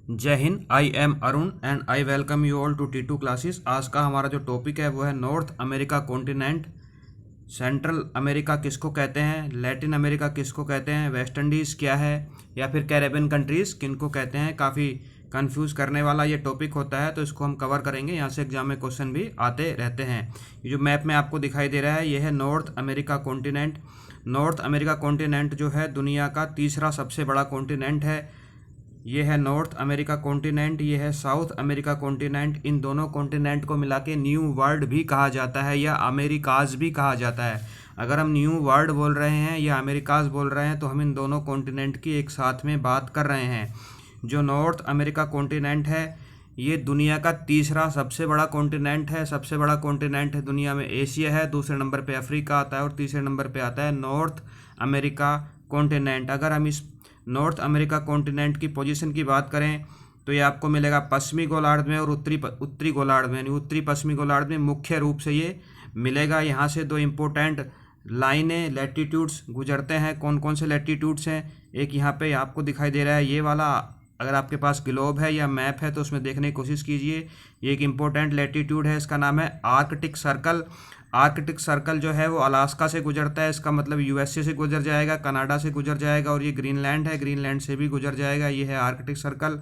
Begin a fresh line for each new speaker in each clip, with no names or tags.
जय हिंद। I am Arun and I welcome you all to T2 classes. आज का हमारा जो टॉपिक है वो है North America continent. Central America किसको कहते हैं, लैटिन अमेरिका किसको कहते हैं, वेस्ट इंडीज़ क्या है, या फिर कैरेबियन कंट्रीज़ किनको कहते हैं। काफ़ी कंफ्यूज करने वाला ये टॉपिक होता है, तो इसको हम कवर करेंगे। यहाँ से एग्जाम में क्वेश्चन भी आते रहते हैं। ये जो मैप में आपको दिखाई दे रहा है ये है North America continent. North America continent जो है दुनिया का तीसरा सबसे बड़ा कॉन्टिनेंट है। ये है नॉर्थ अमेरिका कॉन्टिनेंट, ये है साउथ अमेरिका कॉन्टिनेंट। इन दोनों कॉन्टिनेंट को मिला के न्यू वर्ल्ड भी कहा जाता है या अमेरिकाज भी कहा जाता है। अगर हम न्यू वर्ल्ड बोल रहे हैं या अमेरिकाज बोल रहे हैं तो हम इन दोनों कॉन्टिनेंट की एक साथ में बात कर रहे हैं। जो नॉर्थ अमेरिका कॉन्टिनेंट है ये दुनिया का तीसरा सबसे बड़ा कॉन्टिनेंट है। सबसे बड़ा कॉन्टिनेंट है दुनिया में एशिया है, दूसरे नंबर पे अफ्रीका आता है और तीसरे नंबर पे आता है नॉर्थ अमेरिका कॉन्टिनेंट। अगर हम इस नॉर्थ अमेरिका कॉन्टिनेंट की पोजीशन की बात करें तो ये आपको मिलेगा पश्चिमी गोलार्ध में और उत्तरी गोलार्ध में, यानी उत्तरी पश्चिमी गोलार्ध में मुख्य रूप से ये मिलेगा। यहाँ से दो इम्पोर्टेंट लाइनें लैटिट्यूड्स गुजरते हैं। कौन कौन से लैटिट्यूड्स हैं, एक यहाँ पे आपको दिखाई दे रहा है ये वाला। अगर आपके पास ग्लोब है या मैप है तो उसमें देखने की कोशिश कीजिए। ये एक इम्पोर्टेंट लैटिट्यूड है, इसका नाम है आर्कटिक सर्कल। आर्कटिक सर्कल जो है वो अलास्का से गुजरता है, इसका मतलब यूएसए से गुजर जाएगा, कनाडा से गुजर जाएगा, और ये ग्रीनलैंड है, ग्रीनलैंड से भी गुजर जाएगा। ये है आर्कटिक सर्कल।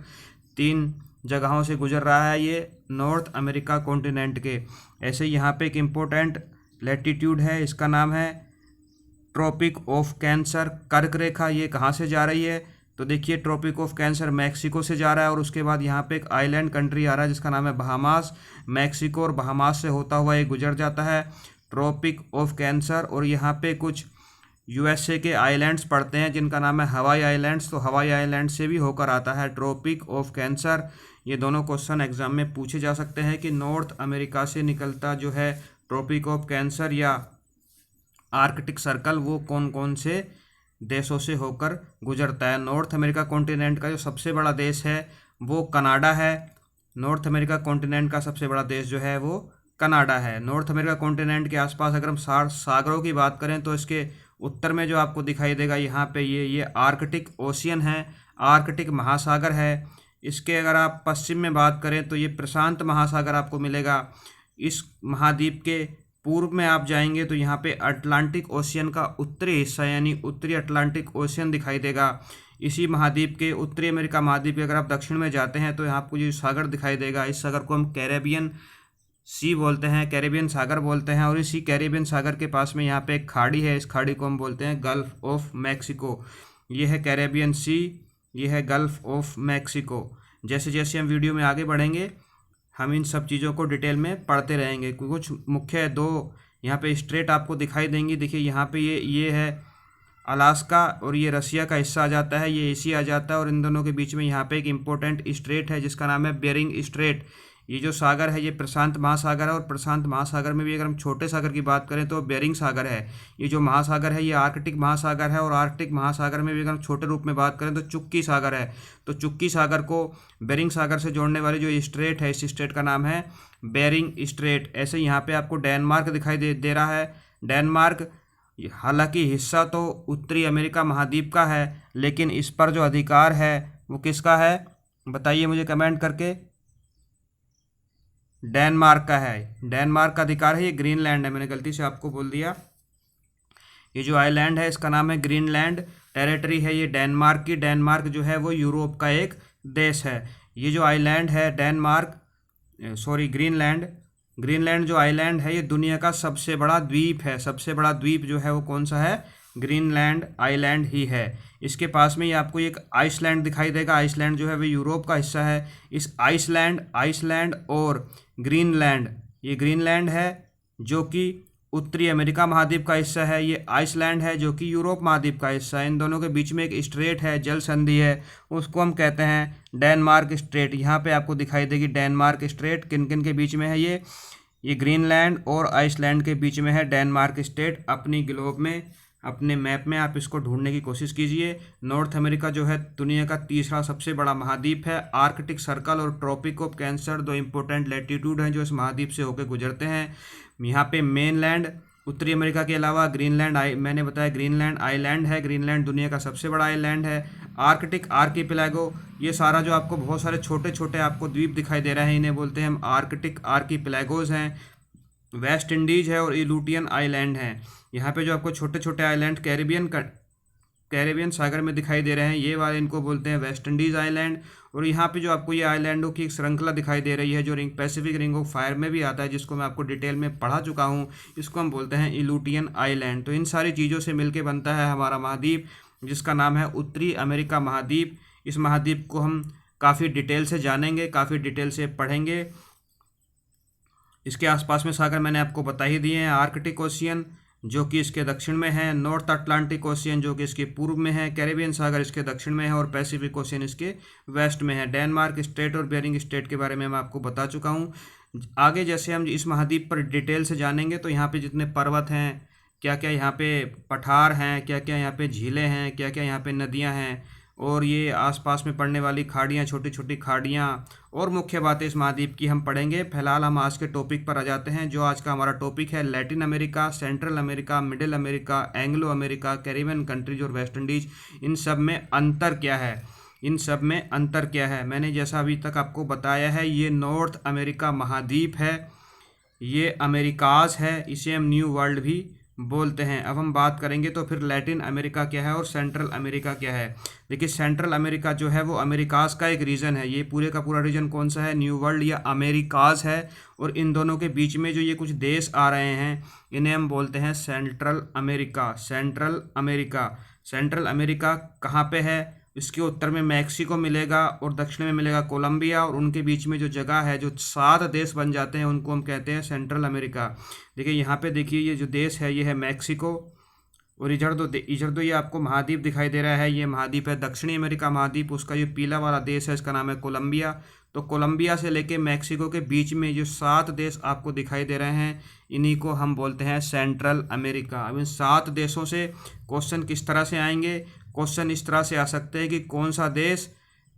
3 जगहों से गुजर रहा है ये नॉर्थ अमेरिका कॉन्टिनेंट के। ऐसे यहाँ पे एक इम्पोर्टेंट लैटिट्यूड है, इसका नाम है ट्रॉपिक ऑफ कैंसर। कर्क रेखा ये कहाँ से जा रही है तो देखिए ट्रॉपिक ऑफ कैंसर मैक्सिको से जा रहा है, और उसके बाद यहाँ पे एक आइलैंड कंट्री आ रहा है जिसका नाम है बहामास। मैक्सिको और बहामास से होता हुआ ये गुजर जाता है ट्रॉपिक ऑफ कैंसर। और यहाँ पे कुछ यूएसए के आइलैंड्स पड़ते हैं जिनका नाम है हवाई आइलैंड्स, तो हवाई आइलैंड से भी होकर आता है ट्रॉपिक ऑफ कैंसर। ये दोनों क्वेश्चन एग्जाम में पूछे जा सकते हैं कि नॉर्थ अमेरिका से निकलता जो है ट्रॉपिक ऑफ कैंसर या आर्कटिक सर्कल वो कौन कौन से देशों से होकर गुजरता है। नॉर्थ अमेरिका कॉन्टिनेंट का जो सबसे बड़ा देश है वो कनाडा है। नॉर्थ अमेरिका कॉन्टिनेंट का सबसे बड़ा देश जो है वो कनाडा है। नॉर्थ अमेरिका कॉन्टिनेंट के आसपास अगर हम सागरों की बात करें तो इसके उत्तर में जो आपको दिखाई देगा यहाँ पे ये आर्कटिक ओशियन है, आर्कटिक महासागर है। इसके अगर आप पश्चिम में बात करें तो ये प्रशांत महासागर आपको मिलेगा। इस महाद्वीप के पूर्व में आप जाएंगे तो यहाँ पे अटलांटिक ओशियन का उत्तरी हिस्सा यानी उत्तरी अटलांटिक ओशियन दिखाई देगा। इसी महाद्वीप के उत्तरी अमेरिका महाद्वीप के अगर आप दक्षिण में जाते हैं तो यहाँ आपको जो सागर दिखाई देगा, इस सागर को हम कैरेबियन सी बोलते हैं, कैरेबियन सागर बोलते हैं। और इसी कैरेबियन सागर के पास में यहाँ पे एक खाड़ी है, इस खाड़ी को हम बोलते हैं गल्फ ऑफ मैक्सिको। ये है कैरेबियन सी, ये है गल्फ ऑफ मैक्सिको। जैसे जैसे हम वीडियो में आगे बढ़ेंगे हम इन सब चीज़ों को डिटेल में पढ़ते रहेंगे। कुछ मुख्य दो यहाँ पे स्ट्रेट आपको दिखाई देंगी। देखिए यहाँ पे ये है अलास्का और ये रसिया का हिस्सा आ जाता है, ये एशिया आ जाता है, और इन दोनों के बीच में यहाँ पे एक इम्पोर्टेंट स्ट्रेट है जिसका नाम है बेरिंग स्ट्रेट। ये जो सागर है ये प्रशांत महासागर है, और प्रशांत महासागर में भी अगर हम छोटे सागर की बात करें तो बेरिंग सागर है। ये जो महासागर है ये आर्कटिक महासागर है, और आर्कटिक महासागर में भी अगर हम छोटे रूप में बात करें तो चुक्की सागर है। तो चुक्की सागर को बेरिंग सागर से जोड़ने वाली जो स्ट्रेट है इस स्ट्रेट का नाम है बेरिंग स्ट्रेट। ऐसे यहाँ पे आपको डेनमार्क दिखाई दे रहा है। डेनमार्क हालांकि हिस्सा तो उत्तरी अमेरिका महाद्वीप का है, लेकिन इस पर जो अधिकार है वो किसका है बताइए मुझे कमेंट करके। डेनमार्क का है, डेनमार्क का अधिकार है। ये ग्रीनलैंड है, मैंने गलती से आपको बोल दिया। ये जो आइलैंड है इसका नाम है ग्रीनलैंड। टेरिटरी है ये डेनमार्क की। डेनमार्क जो है वो यूरोप का एक देश है। ये जो आइलैंड है ग्रीनलैंड, ग्रीनलैंड जो आइलैंड है ये दुनिया का सबसे बड़ा द्वीप है। सबसे बड़ा द्वीप जो है वो कौन सा है, ग्रीनलैंड आइलैंड ही है। इसके पास में ये आपको एक आइसलैंड दिखाई देगा। आइसलैंड जो है वो यूरोप का हिस्सा है। इस आइसलैंड और ग्रीनलैंड, ये ग्रीनलैंड है जो कि उत्तरी अमेरिका महाद्वीप का हिस्सा है, ये आइसलैंड है जो कि यूरोप महाद्वीप का हिस्सा है। इन दोनों के बीच में एक स्ट्रेट है, जल संधि है, उसको हम कहते हैं डेनमार्क स्ट्रेट। यहाँ पे आपको दिखाई देगी डेनमार्क स्ट्रेट। किन किन के बीच में है ये ग्रीनलैंड और आइसलैंड के बीच में है डेनमार्क स्ट्रेट। अपनी ग्लोब में अपने मैप में आप इसको ढूंढने की कोशिश कीजिए। नॉर्थ अमेरिका जो है दुनिया का तीसरा सबसे बड़ा महाद्वीप है। आर्कटिक सर्कल और ट्रॉपिक ऑफ कैंसर दो इम्पोर्टेंट लैटिट्यूड हैं जो इस महाद्वीप से होकर गुजरते हैं। यहाँ पे मेनलैंड उत्तरी अमेरिका के अलावा ग्रीनलैंड मैंने बताया ग्रीनलैंड आइलैंड है। ग्रीनलैंड दुनिया का सबसे बड़ा आइलैंड है। आर्कटिक आर्कीपेलागो, ये सारा जो आपको बहुत सारे छोटे छोटे आपको द्वीप दिखाई दे रहे हैं इन्हें बोलते हैं हम आर्कटिक आर्कीपेलागोज हैं। वेस्ट इंडीज है और इलूटियन आइलैंड हैं। यहाँ पे जो आपको छोटे छोटे आइलैंड कैरेबियन सागर में दिखाई दे रहे हैं ये वाले इनको बोलते हैं वेस्ट इंडीज़ आइलैंड। और यहाँ पे जो आपको ये आइलैंडों की एक श्रृंखला दिखाई दे रही है जो पैसिफिक रिंग ऑफ फायर में भी आता है, जिसको मैं आपको डिटेल में पढ़ा चुका हूँ, इसको हम बोलते हैं इलूटियन आइलैंड। तो इन सारी चीज़ों से मिलके बनता है हमारा महाद्वीप, जिसका नाम है उत्तरी अमेरिका महाद्वीप। इस महाद्वीप को हम काफ़ी डिटेल से जानेंगे, काफ़ी डिटेल से पढ़ेंगे। इसके आसपास में सागर मैंने आपको बता ही दिए हैं। आर्कटिक ओशियन जो कि इसके दक्षिण में है, नॉर्थ अटलांटिक ओशियन जो कि इसके पूर्व में है, कैरेबियन सागर इसके दक्षिण में है और पैसिफिक ओशियन इसके वेस्ट में है। डेनमार्क स्टेट और बेरिंग स्टेट के बारे में मैं आपको बता चुका हूँ। आगे जैसे हम इस महाद्वीप पर डिटेल से जानेंगे तो यहाँ पे जितने पर्वत हैं, क्या क्या यहाँ पे पठार हैं, क्या क्या यहाँ पे झीलें हैं, क्या क्या यहाँ पे नदियाँ हैं, और ये आसपास में पड़ने वाली खाड़ियाँ, छोटी छोटी खाड़ियाँ और मुख्य बातें इस महाद्वीप की हम पढ़ेंगे। फिलहाल हम आज के टॉपिक पर आ जाते हैं। जो आज का हमारा टॉपिक है Latin America, central America, middle America, Anglo America, Caribbean countries और वेस्ट इंडीज। इन सब में अंतर क्या है, इन सब में अंतर क्या है? मैंने जैसा अभी तक आपको बताया है, ये नॉर्थ अमेरिका महाद्वीप है, ये अमेरिकाज है, इसे हम न्यू वर्ल्ड भी बोलते हैं। अब हम बात करेंगे तो फिर लैटिन अमेरिका क्या है और सेंट्रल अमेरिका क्या है। देखिए सेंट्रल अमेरिका जो है वो अमेरिकाज का एक रीजन है। ये पूरे का पूरा रीजन कौन सा है? न्यू वर्ल्ड या अमेरिकाज है। और इन दोनों के बीच में जो ये कुछ देश आ रहे हैं इन्हें हम बोलते हैं central America. Central America, central America कहाँ पे है? इसके उत्तर में मैक्सिको मिलेगा और दक्षिण में मिलेगा कोलंबिया, और उनके बीच में जो जगह है, जो 7 देश बन जाते हैं, उनको हम कहते हैं सेंट्रल अमेरिका। देखिए यहाँ पे देखिए ये जो देश है ये है मैक्सिको, और इधर दो ये आपको महाद्वीप दिखाई दे रहा है, ये महाद्वीप है दक्षिणी अमेरिका महाद्वीप। उसका ये पीला वाला देश है इसका नाम है कोलंबिया। तो कोलंबिया से लेके मैक्सिको के बीच में जो 7 देश आपको दिखाई दे रहे हैं इन्हीं को हम बोलते हैं सेंट्रल अमेरिका। अब इन 7 देशों से क्वेश्चन किस तरह से आएंगे? क्वेश्चन इस तरह से आ सकते हैं कि कौन सा देश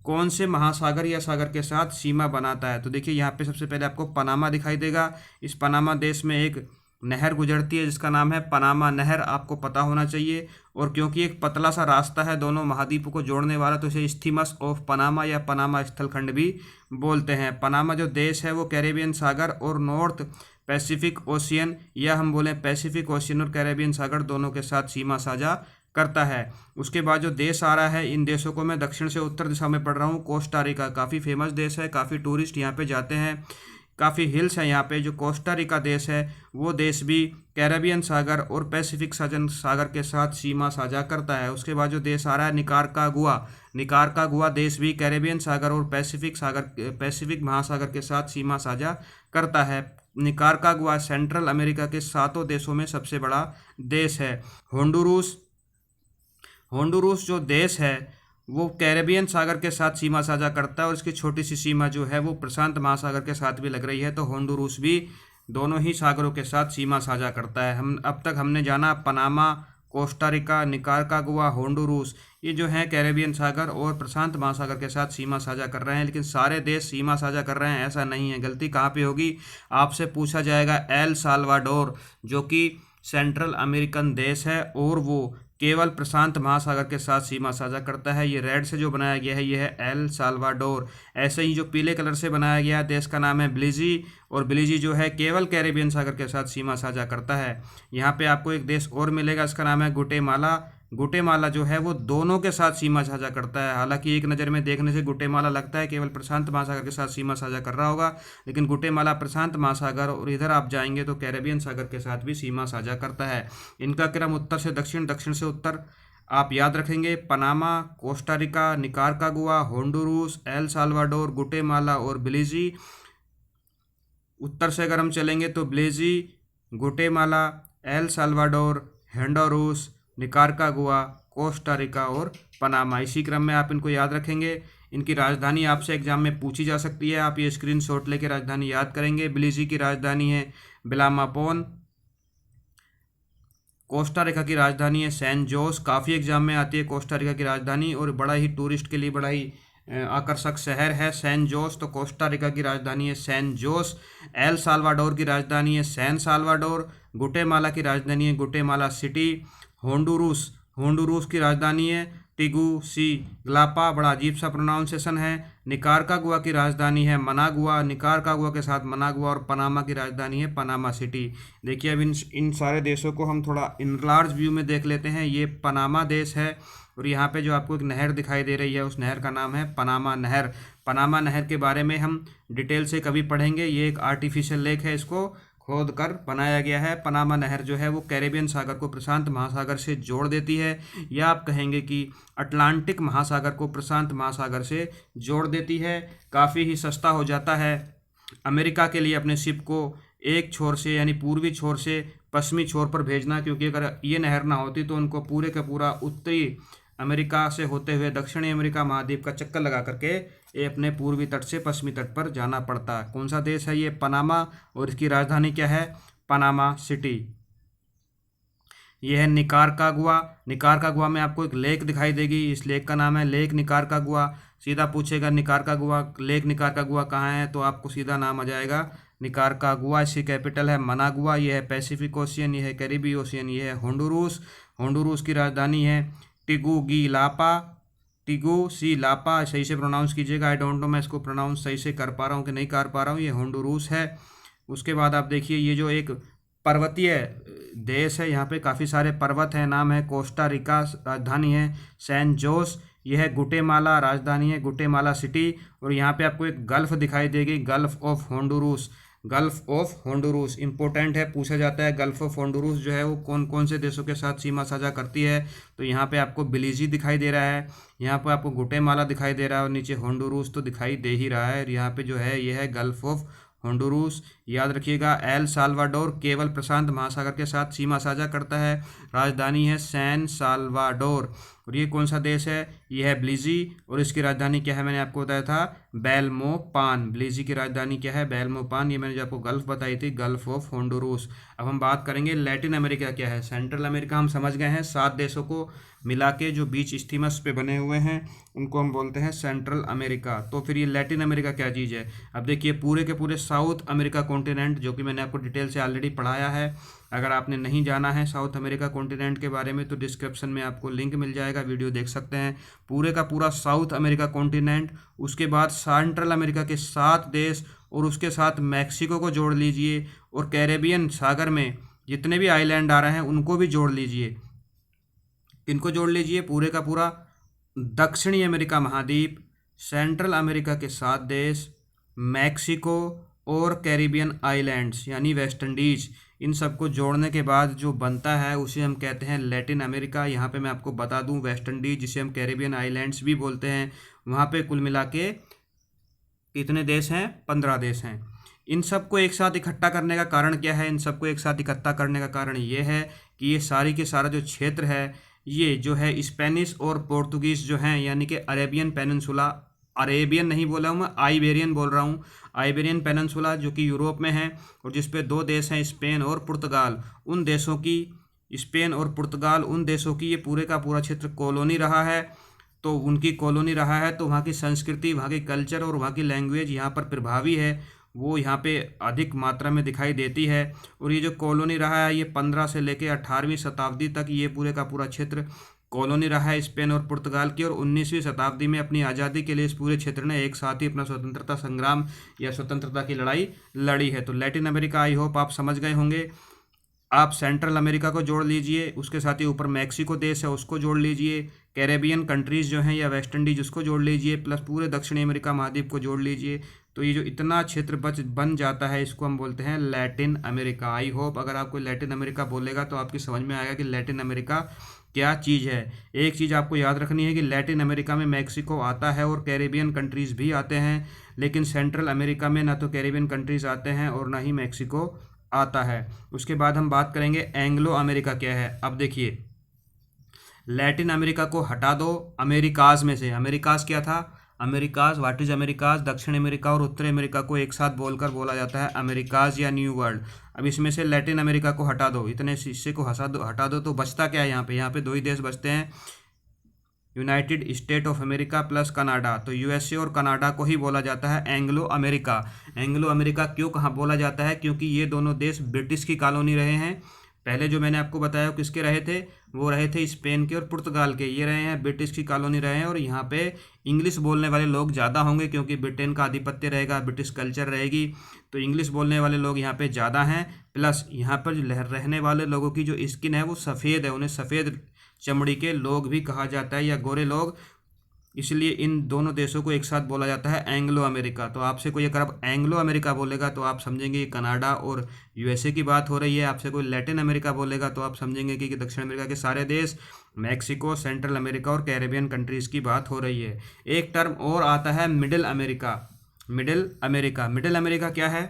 कौन से महासागर या सागर के साथ सीमा बनाता है। तो देखिए यहाँ पे सबसे पहले आपको पनामा दिखाई देगा। इस पनामा देश में एक नहर गुजरती है जिसका नाम है पनामा नहर, आपको पता होना चाहिए। और क्योंकि एक पतला सा रास्ता है दोनों महाद्वीपों को जोड़ने वाला, तो इसे स्थिमस ऑफ पनामा या पनामा स्थलखंड भी बोलते हैं। पनामा जो देश है वो कैरेबियन सागर और नॉर्थ पैसिफिक ओशियन, या हम बोलें पैसिफिक ओशियन और कैरेबियन सागर दोनों के साथ सीमा साझा करता है। उसके बाद जो देश आ रहा है, इन देशों को मैं दक्षिण से उत्तर दिशा में पढ़ रहा हूँ। कोस्टा रिका काफ़ी फेमस देश है, काफ़ी टूरिस्ट यहाँ पे जाते हैं, काफ़ी हिल्स हैं यहाँ पे। जो कोस्टा रिका देश है वो देश भी कैरेबियन सागर और पैसिफिक सागर के साथ सीमा साझा करता है। उसके बाद जो देश आ रहा है निकारागुआ, निकारागुआ देश भी कैरेबियन सागर और पैसिफिक महासागर के साथ सीमा साझा करता है। निकारागुआ सेंट्रल अमेरिका के 7 देशों में सबसे बड़ा देश है। होंडुरूस जो देश है वो कैरेबियन सागर के साथ सीमा साझा करता है और इसकी छोटी सी सीमा जो है वो प्रशांत महासागर के साथ भी लग रही है। तो होंडुरूस भी दोनों ही सागरों के साथ सीमा साझा करता है। हम अब तक हमने जाना पनामा, कोस्टा रिका, निकारागुआ, होंडुरूस, ये जो हैं कैरेबियन सागर और प्रशांत महासागर के साथ सीमा साझा कर रहे हैं। लेकिन सारे देश सीमा साझा कर रहे हैं ऐसा नहीं है। गलती कहाँ पे होगी? आपसे पूछा जाएगा एल साल्वाडोर जो कि सेंट्रल अमेरिकन देश है और वो केवल प्रशांत महासागर के साथ सीमा साझा करता है। ये रेड से जो बनाया गया है ये है एल साल्वाडोर। ऐसे ही जो पीले कलर से बनाया गया देश का नाम है बेलीज़, और बेलीज़ जो है केवल कैरेबियन सागर के साथ सीमा साझा करता है। यहाँ पे आपको एक देश और मिलेगा, इसका नाम है गुटेमाला। गुटेमाला जो है वो दोनों के साथ सीमा साझा करता है। हालांकि एक नज़र में देखने से गुटेमाला लगता है केवल प्रशांत महासागर के साथ सीमा साझा कर रहा होगा, लेकिन गुटेमाला प्रशांत महासागर और इधर आप जाएंगे तो कैरेबियन सागर के साथ भी सीमा साझा करता है। इनका क्रम उत्तर से दक्षिण, दक्षिण से उत्तर आप याद रखेंगे। Panama, Costa Rica, Nicaragua, Honduras, El Salvador, Guatemala और बेलीज़। उत्तर से अगर हम चलेंगे तो Belize, Guatemala, El Salvador, Honduras, Nicaragua, Costa Rica और पनामा। इसी क्रम में आप इनको याद रखेंगे। इनकी राजधानी आपसे एग्जाम में पूछी जा सकती है, आप ये स्क्रीनशॉट लेके राजधानी याद करेंगे। बेलीज़ की राजधानी है बिलामापोन, कोस्टा रिका की राजधानी है सैन जोस, काफ़ी एग्जाम में आती है कोस्टा रिका की राजधानी, और बड़ा ही टूरिस्ट के लिए बड़ा ही आकर्षक शहर है सैन जोस। तो कोस्टा रिका की राजधानी है सैन जोस। एल साल्वाडोर की राजधानी है सैन साल्वाडोर। गुटेमाला की राजधानी है गुटेमाला सिटी। होंडुरूस की राजधानी है टीगुसिगाल्पा, बड़ा अजीब सा प्रोनाउंसिएशन है। निकारागुआ की राजधानी है मनागुआ, निकारागुआ के साथ मनागुआ, और पनामा की राजधानी है पनामा सिटी। देखिए अब इन सारे देशों को हम थोड़ा इन लार्ज व्यू में देख लेते हैं। ये पनामा देश है और यहाँ पे जो आपको एक नहर दिखाई दे रही है उस नहर का नाम है पनामा नहर। पनामा नहर के बारे में हम डिटेल से कभी पढ़ेंगे। ये एक आर्टिफिशियल लेक है, इसको खोद कर बनाया गया है। पनामा नहर जो है वो कैरेबियन सागर को प्रशांत महासागर से जोड़ देती है, या आप कहेंगे कि अटलांटिक महासागर को प्रशांत महासागर से जोड़ देती है। काफ़ी ही सस्ता हो जाता है अमेरिका के लिए अपने शिप को एक छोर से यानी पूर्वी छोर से पश्चिमी छोर पर भेजना, क्योंकि अगर ये नहर ना होती तो उनको पूरे का पूरा उत्तरी अमेरिका से होते हुए दक्षिणी अमेरिका महाद्वीप का चक्कर लगा करके ये अपने पूर्वी तट से पश्चिमी तट पर जाना पड़ता। कौन सा देश है ये? पनामा, और इसकी राजधानी क्या है? Panama city. ये है निकारागुआ। निकारागुआ में आपको एक लेक दिखाई देगी, इस लेक का नाम है लेक निकारागुआ। सीधा पूछेगा निकारागुआ, लेक निकारागुआ कहाँ है, तो आपको सीधा नाम आ जाएगा निकारागुआ। इसकी कैपिटल है मनागुआ। ये है पैसिफिक ओशियन, ये है कैरिबी ओशियन। ये है होंडुरूस। होंडुरूस की राजधानी है टीगुसिगाल्पा। टीगुसिगाल्पा सही से प्रोनाउंस कीजिएगा। आई डोंट नो मैं इसको प्रोनाउंस सही से कर पा रहा हूँ कि नहीं कर पा रहा हूँ। ये होंडुरूस है। उसके बाद आप देखिए ये जो एक पर्वतीय देश है, यहाँ पे काफ़ी सारे पर्वत हैं। नाम है कोस्टा रिका, राजधानी है सैन जोस। यह है गुटेमाला, राजधानी है गुटेमाला सिटी। और यहाँ पे आपको एक गल्फ दिखाई देगी, gulf of Honduras. Gulf of Honduras important है, पूछा जाता है गल्फ ऑफ होंडुरूस जो है वो कौन कौन से देशों के साथ सीमा साझा करती है। तो यहाँ पे आपको बेलीज़ दिखाई दे रहा है, यहाँ पे आपको गुटेमाला दिखाई दे रहा है, और नीचे होंडुरूस तो दिखाई दे ही रहा है। और यहाँ पे जो है ये है गल्फ ऑफ होंडुरूस। याद रखिएगा एल साल्वाडोर केवल प्रशांत महासागर के साथ सीमा साझा करता है। राजधानी है सैन साल्वाडोर। और ये कौन सा देश है? ये है बेलीज़, और इसकी राजधानी क्या है? मैंने आपको बताया था बेल्मोपान। बेलीज़ की राजधानी क्या है? बेल्मोपान। ये मैंने जो आपको गल्फ बताई थी, गल्फ ऑफ होंडुरूस। अब हम बात करेंगे लैटिन अमेरिका क्या है। सेंट्रल अमेरिका हम समझ गए हैं, 7 देशों को मिला के जो बीच स्टीमस पे बने हुए हैं उनको हम बोलते हैं सेंट्रल अमेरिका। तो फिर ये लैटिन अमेरिका क्या चीज़ है? अब देखिए पूरे के पूरे साउथ अमेरिका कॉन्टिनेंट, जो कि मैंने आपको डिटेल से ऑलरेडी पढ़ाया है। अगर आपने नहीं जाना है साउथ अमेरिका कॉन्टिनेंट के बारे में तो डिस्क्रिप्शन में आपको लिंक मिल जाएगा, वीडियो देख सकते हैं। पूरे का पूरा साउथ अमेरिका कॉन्टिनेंट, उसके बाद सेंट्रल अमेरिका के 7 देश, और उसके साथ मैक्सिको को जोड़ लीजिए, और कैरेबियन सागर में जितने भी आइलैंड आ रहे हैं उनको भी जोड़ लीजिए। इनको जोड़ लीजिए, पूरे का पूरा दक्षिणी अमेरिका महाद्वीप, सेंट्रल अमेरिका के 7 देश, मैक्सिको और कैरिबियन आइलैंड्स यानी वेस्ट इंडीज, इन सबको जोड़ने के बाद जो बनता है उसे हम कहते हैं लैटिन अमेरिका। यहाँ पे मैं आपको बता दूं वेस्ट इंडीज जिसे हम कैरिबियन आइलैंड्स भी बोलते हैं, वहाँ पे कुल मिला के कितने देश हैं? 15 देश हैं। इन सबको एक साथ इकट्ठा करने का कारण क्या है? इन सबको एक साथ इकट्ठा करने का कारण ये है कि ये सारी के सारा जो क्षेत्र है ये जो है स्पेनिश और पोर्तुगीज़ जो हैं, यानी कि अरेबियन पेनिनसुला, अरेबियन नहीं बोला हूँ मैं, आइबेरियन बोल रहा हूँ। आइबेरियन पेनिनसुला जो कि यूरोप में है और जिस पे 2 देश हैं स्पेन और पुर्तगाल, उन देशों की, स्पेन और पुर्तगाल उन देशों की ये पूरे का पूरा क्षेत्र कॉलोनी रहा है। तो उनकी कॉलोनी रहा है तो वहाँ की संस्कृति, वहाँ की कल्चर और वहाँ की लैंग्वेज यहाँ पर प्रभावी है, वो यहाँ पे अधिक मात्रा में दिखाई देती है। और ये जो कॉलोनी रहा है ये 15 से लेकर 18वीं शताब्दी तक ये पूरे का पूरा क्षेत्र कॉलोनी रहा है स्पेन और पुर्तगाल की। और 19वीं शताब्दी में अपनी आज़ादी के लिए इस पूरे क्षेत्र ने एक साथ ही अपना स्वतंत्रता संग्राम या स्वतंत्रता की लड़ाई लड़ी है। तो लैटिन अमेरिका आई होप आप समझ गए होंगे। आप सेंट्रल अमेरिका को जोड़ लीजिए, उसके साथ ही ऊपर मैक्सिको देश है उसको जोड़ लीजिए, कैरेबियन कंट्रीज़ जो हैं या वेस्ट इंडीज उसको जोड़ लीजिए, प्लस पूरे दक्षिणी अमेरिका महाद्वीप को जोड़ लीजिए। तो ये जो इतना क्षेत्र बन जाता है इसको हम बोलते हैं लैटिन अमेरिका। आई होप अगर आपको लैटिन अमेरिका बोलेगा तो आपकी समझ में आएगा कि लैटिन अमेरिका क्या चीज़ है। एक चीज़ आपको याद रखनी है कि लैटिन अमेरिका में मैक्सिको आता है और कैरेबियन कंट्रीज़ भी आते हैं, लेकिन सेंट्रल अमेरिका में ना तो कैरेबियन कंट्रीज़ आते हैं और ना ही मैक्सिको आता है। उसके बाद हम बात करेंगे एंग्लो अमेरिका क्या है। अब देखिए लैटिन अमेरिका को हटा दो अमेरिकाज में से। अमेरिकाज क्या था? Americas, what is Americas? दक्षिण अमेरिका और उत्तरी अमेरिका को एक साथ बोलकर बोला जाता है अमेरिकाज या न्यू वर्ल्ड। अब इसमें से लैटिन अमेरिका को हटा दो, इतने हिस्से को हटा दो तो बचता क्या है? यहाँ पे 2 ही देश बचते हैं, United state of America plus Canada. तो यूएसए और कनाडा को ही बोला जाता है एंग्लो अमेरिका। एंग्लो अमेरिका क्यों कहाँ बोला जाता है? क्योंकि ये दोनों देश ब्रिटिश की कॉलोनी रहे हैं पहले जो मैंने आपको बताया वो किसके रहे थे, वो रहे थे स्पेन के और पुर्तगाल के, ये रहे हैं ब्रिटिश की कॉलोनी रहे हैं। और यहाँ पे इंग्लिश बोलने वाले लोग ज़्यादा होंगे क्योंकि ब्रिटेन का आधिपत्य रहेगा, ब्रिटिश कल्चर रहेगी, तो इंग्लिश बोलने वाले लोग यहाँ पे ज़्यादा हैं। प्लस यहाँ पर रहने वाले लोगों की जो स्किन है वो सफ़ेद है, उन्हें सफ़ेद चमड़ी के लोग भी कहा जाता है या गोरे लोग, इसलिए इन दोनों देशों को एक साथ बोला जाता है एंग्लो अमेरिका। तो आपसे कोई अगर अब एंग्लो अमेरिका बोलेगा तो आप समझेंगे कि कनाडा और यूएसए की बात हो रही है। आपसे कोई लैटिन अमेरिका बोलेगा तो आप समझेंगे कि दक्षिण अमेरिका के सारे देश, मैक्सिको, सेंट्रल अमेरिका और कैरेबियन कंट्रीज़ की बात हो रही है। एक टर्म और आता है middle America. Middle America, middle America क्या है?